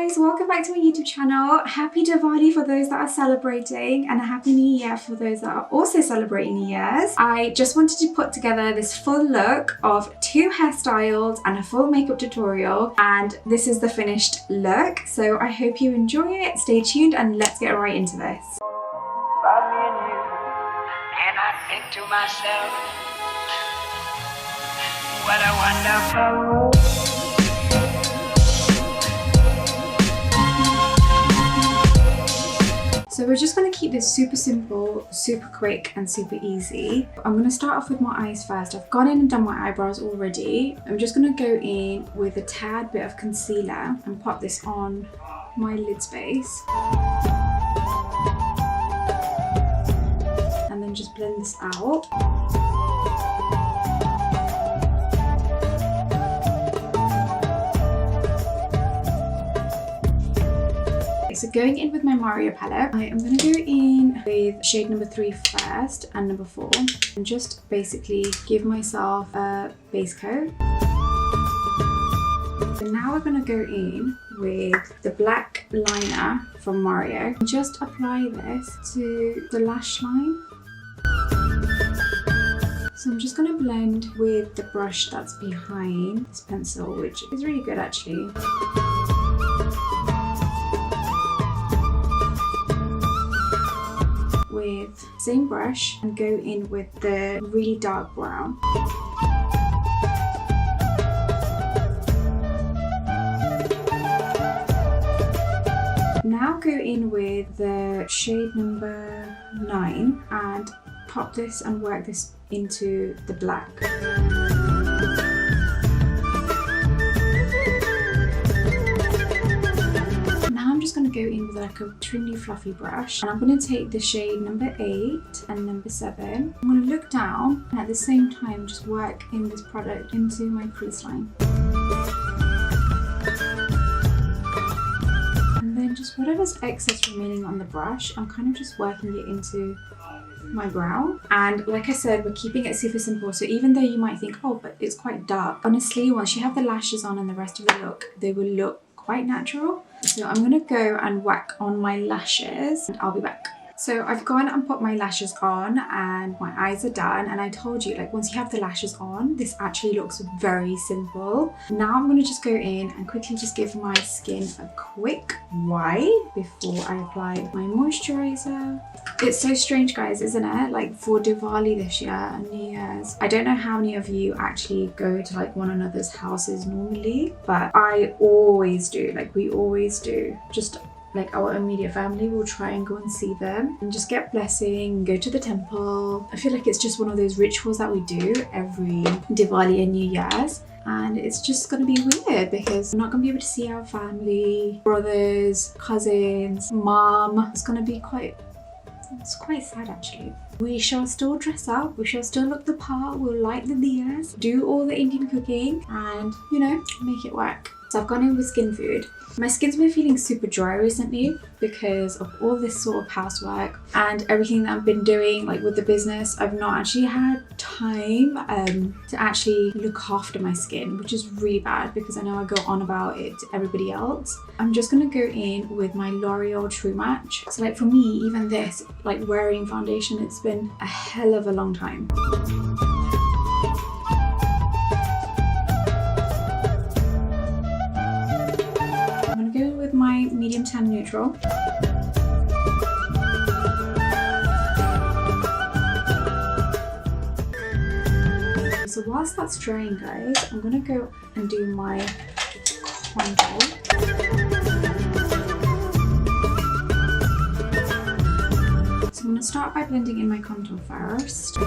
guys, welcome back to my YouTube channel. Happy Diwali for those that are celebrating and a happy new year for those that are also celebrating New Year's. I just wanted to put together this full look of 2 hairstyles and a full makeup tutorial, and this is the finished look. So I hope you enjoy it. Stay tuned and let's get right into this. And I think to myself, what a wonderful. So we're just going to keep this super simple, super quick and super easy. I'm going to start off with my eyes first. I've gone in and done my eyebrows already. I'm just going to go in with a tad bit of concealer and pop this on my lid space. And then just blend this out. So going in with my Mario palette, I am going to go in with shade number 3 first and number 4 and just basically give myself a base coat. So now we're going to go in with the black liner from Mario and just apply this to the lash line. So I'm just going to blend with the brush that's behind this pencil, which is really good actually. With same brush and go in with the really dark brown. Now go in with the shade number 9 and pop this and work this into the black. Going to go in with like a trendy fluffy brush, and I'm going to take the shade number 8 and number 7. I'm going to look down and at the same time just work in this product into my crease line. And then just whatever's excess remaining on the brush, I'm kind of just working it into my brow. And like I said, we're keeping it super simple, so even though you might think, oh, but it's quite dark, honestly once you have the lashes on and the rest of the look, they will look quite natural. So I'm going to go and whack on my lashes and I'll be back. So I've gone and put my lashes on and my eyes are done, and I told you, like, once you have the lashes on, this actually looks very simple. Now I'm going to just go in and quickly just give my skin a quick wipe before I apply my moisturizer. It's so strange, guys, isn't it? Like for Diwali this year and New Year's, I don't know how many of you actually go to like one another's houses normally, but I always do. Like we always do. Just like our immediate family will try and go and see them and just get blessing, go to the temple. I feel like it's just one of those rituals that we do every Diwali and New Year's, and it's just gonna be weird because we're not gonna be able to see our family, brothers, cousins, mom. It's gonna be quite sad actually. We shall still dress up, we shall still look the part, we'll light the diyas, do all the Indian cooking and, you know, make it work. So I've gone in with Skin Food. My skin's been feeling super dry recently because of all this sort of housework and everything that I've been doing, like with the business. I've not actually had time to actually look after my skin, which is really bad because I know I go on about it to everybody else. I'm just gonna go in with my L'Oreal True Match. So like for me, even this, like wearing foundation, it's been a hell of a long time. With my medium tan neutral. So whilst that's drying, guys, I'm gonna go and do my contour. So I'm gonna start by blending in my contour first.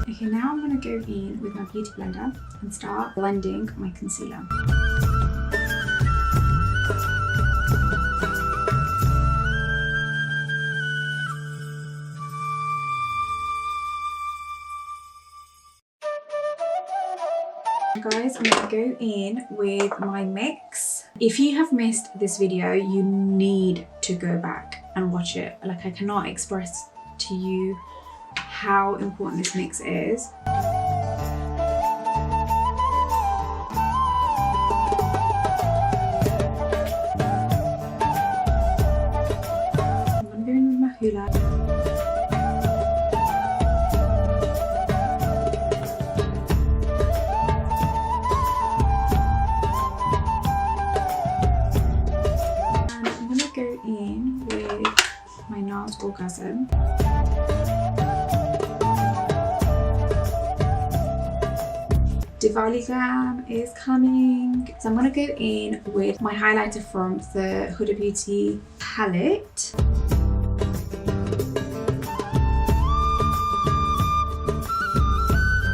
Okay, now I'm going to go in with my beauty blender and start blending my concealer. Guys, I'm going to go in with my mix. If you have missed this video, you need to go back and watch it. Like, I cannot express to you how important this mix is. Diwali Glam is coming. So I'm going to go in with my highlighter from the Huda Beauty palette.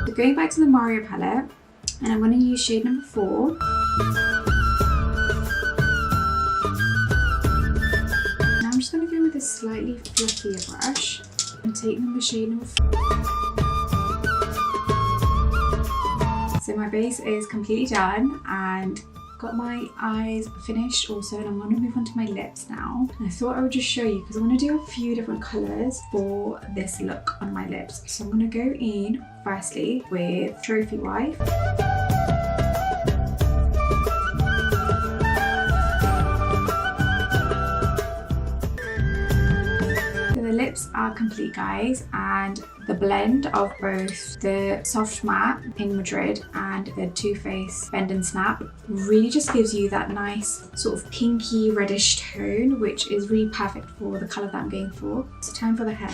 So going back to the Mario palette, and I'm going to use shade number 4. Now I'm just going to go with a slightly fluffier brush and take shade number 4. So my base is completely done and got my eyes finished also, and I'm going to move on to my lips now. And I thought I would just show you because I want to do a few different colours for this look on my lips. So I'm going to go in firstly with Trophy Wife. The lips are complete, guys, and the blend of both the Soft Matte in Madrid and the Too Faced Bend and Snap really just gives you that nice sort of pinky reddish tone, which is really perfect for the colour that I'm going for. So time for the hair.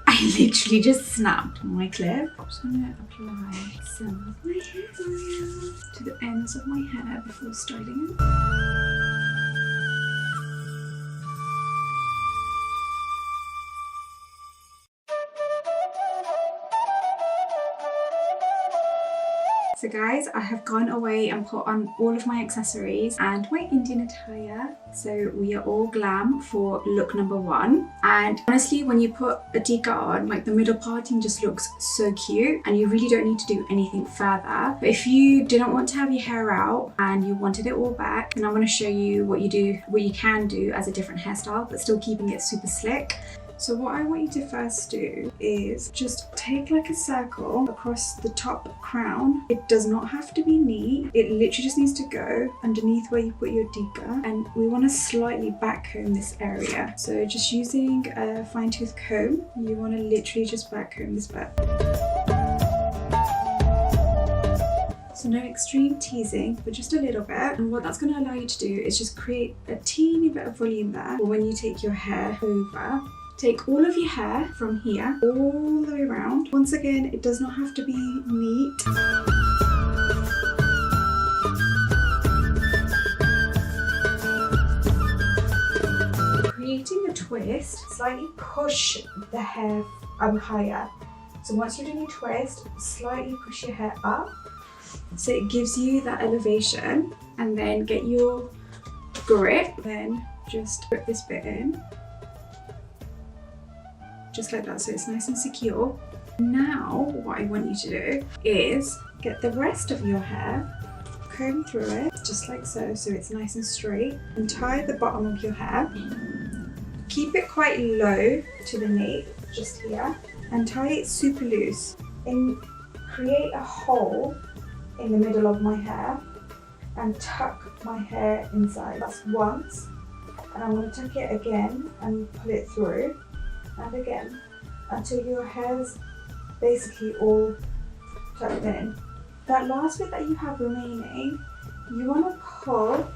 I literally just snapped my clip. I'm just going to apply some of my hair oil to the ends of my hair before styling it. So guys, I have gone away and put on all of my accessories and my Indian attire. So we are all glam for look number 1. And honestly, when you put a tikka on, like the middle parting just looks so cute and you really don't need to do anything further. But if you didn't want to have your hair out and you wanted it all back, then I'm going to show you what you can do as a different hairstyle, but still keeping it super slick. So what I want you to first do is just take like a circle across the top crown. It does not have to be neat. It literally just needs to go underneath where you put your tikka, and we want to slightly back comb this area. So just using a fine tooth comb, you want to literally just back comb this bit. So no extreme teasing, but just a little bit. And what that's going to allow you to do is just create a teeny bit of volume there for when you take your hair over. Take all of your hair from here all the way around. Once again, it does not have to be neat. Creating a twist, slightly push the hair higher. So once you're doing your twist, slightly push your hair up. So it gives you that elevation, and then get your grip, then just grip this bit in. Just like that, so it's nice and secure. Now what I want you to do is get the rest of your hair, comb through it just like so, so it's nice and straight, and tie the bottom of your hair. Keep it quite low to the nape, just here, and tie it super loose. And create a hole in the middle of my hair and tuck my hair inside. That's once, and I'm going to tuck it again and pull it through. And again, until your hair's basically all tucked in. That last bit that you have remaining, you want to pull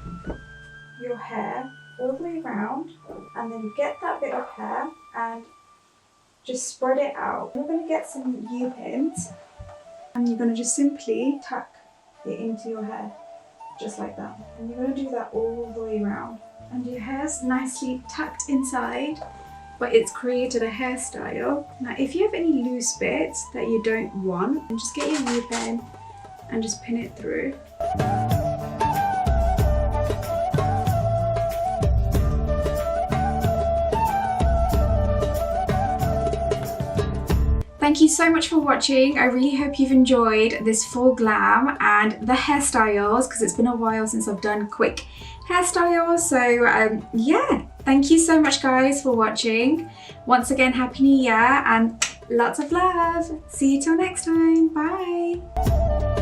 your hair all the way around, and then get that bit of hair and just spread it out. You're going to get some U-pins, and you're going to just simply tuck it into your hair, just like that. And you're going to do that all the way around. And your hair's nicely tucked inside, but it's created a hairstyle. Now if you have any loose bits that you don't want, then just get your U-pin and just pin it through. Thank you so much for watching. I really hope you've enjoyed this full glam and the hairstyles, because it's been a while since I've done quick hairstyles. So yeah, thank you so much guys for watching. Once again, Happy New Year and lots of love. See you till next time. Bye.